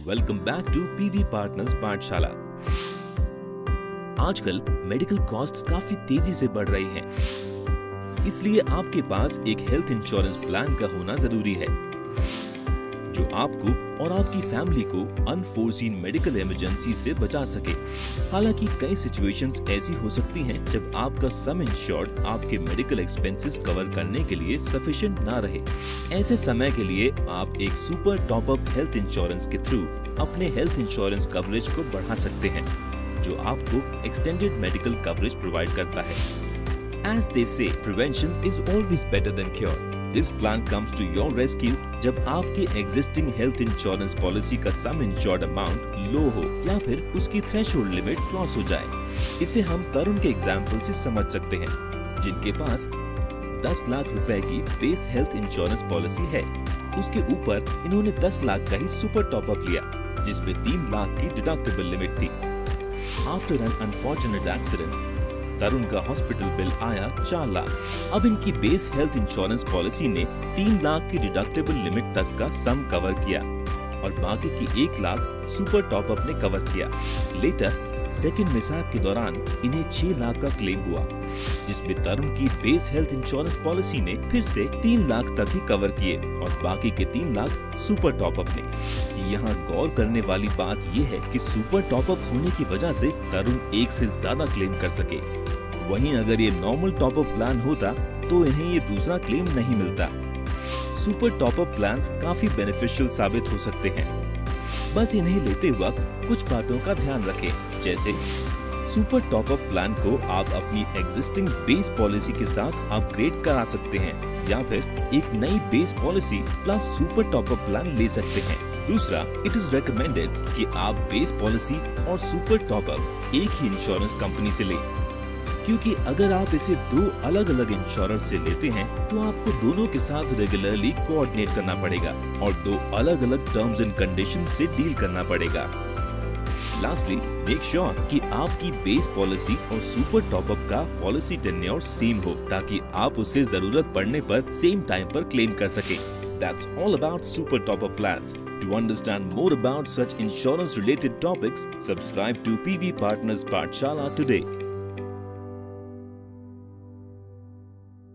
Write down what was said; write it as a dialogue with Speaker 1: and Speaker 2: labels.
Speaker 1: Welcome back to PB partners Pathshala. आजकल medical costs काफी तेजी से बढ़ रही हैं, इसलिए आपके पास एक हेल्थ इंश्योरेंस प्लान का होना जरूरी है जो आपको और आपकी फैमिली को अनफोर्सीन मेडिकल इमरजेंसी से बचा सके। हालांकि कई सिचुएशंस ऐसी हो सकती हैं जब आपका सम इंश्योर्ड आपके मेडिकल एक्सपेंसेस कवर करने के लिए सफिशिएंट ना रहे। ऐसे समय के लिए आप एक super top up health insurance के थ्रू अपने हेल्थ इंश्योरेंस कवरेज को बढ़ा सकते हैं, जो आपको एक्सटेंडेड मेडिकल कवरेज प्रोवाइड करता है। As they say, prevention is always better than cure. This plan comes to your rescue जब आपकी existing health insurance policy का sum insured amount लो हो या फिर उसकी threshold limit क्रॉस हो जाए। इसे हम तरुण के एग्जाम्पल से समझ सकते हैं, जिनके पास 10 लाख रुपए की बेस हेल्थ इंश्योरेंस पॉलिसी है। उसके ऊपर इन्होंने 10 लाख का ही सुपर टॉप अप लिया, जिसमें 3 लाख की डिडक्टेबल लिमिट थी। आफ्टर एन अनफॉर्चुनेट एक्सीडेंट तरुण का हॉस्पिटल बिल आया 4 लाख। अब इनकी बेस हेल्थ इंश्योरेंस पॉलिसी ने 3 लाख की डिडक्टेबल लिमिट तक का सम कवर किया और बाकी की 1 लाख सुपर टॉप अप ने कवर किया। लेटर सेकंड मिसहैप के दौरान इन्हें 6 लाख का क्लेम हुआ, जिसमें तरुण की बेस हेल्थ इंश्योरेंस पॉलिसी ने फिर से 3 लाख तक ही कवर किए और बाकी के 3 लाख सुपर टॉप अप ने। यहाँ गौर करने वाली बात यह है कि सुपर टॉप अप होने की वजह से तरुण एक से ज्यादा क्लेम कर सके। वहीं अगर ये नॉर्मल टॉप अप प्लान होता तो इन्हें ये दूसरा क्लेम नहीं मिलता। सुपर टॉप अप प्लान्स काफी बेनिफिशियल साबित हो सकते हैं, बस इन्हें लेते वक्त कुछ बातों का ध्यान रखें। जैसे सुपर टॉप अप प्लान को आप अपनी एग्जिस्टिंग बेस पॉलिसी के साथ अपग्रेड करा सकते हैं या फिर एक नई base policy plus super top up plan ले सकते हैं। दूसरा, इट इज रिकमेंडेड कि आप बेस पॉलिसी और सुपर टॉप अप एक ही इंश्योरेंस कंपनी से लें, क्योंकि अगर आप इसे 2 अलग अलग इंश्योरर से लेते हैं तो आपको दोनों के साथ रेगुलरली कोऑर्डिनेट करना पड़ेगा और 2 अलग अलग टर्म्स एंड कंडीशन से डील करना पड़ेगा। लास्टली, मेक श्योर कि आपकी बेस पॉलिसी और सुपर टॉप अप का पॉलिसी टेन्योर सेम हो, ताकि आप उसे जरूरत पड़ने पर सेम टाइम पर क्लेम कर सकें। That's all about super top up plans. To understand more about such insurance related topics, subscribe to PB Partners Pathshala today.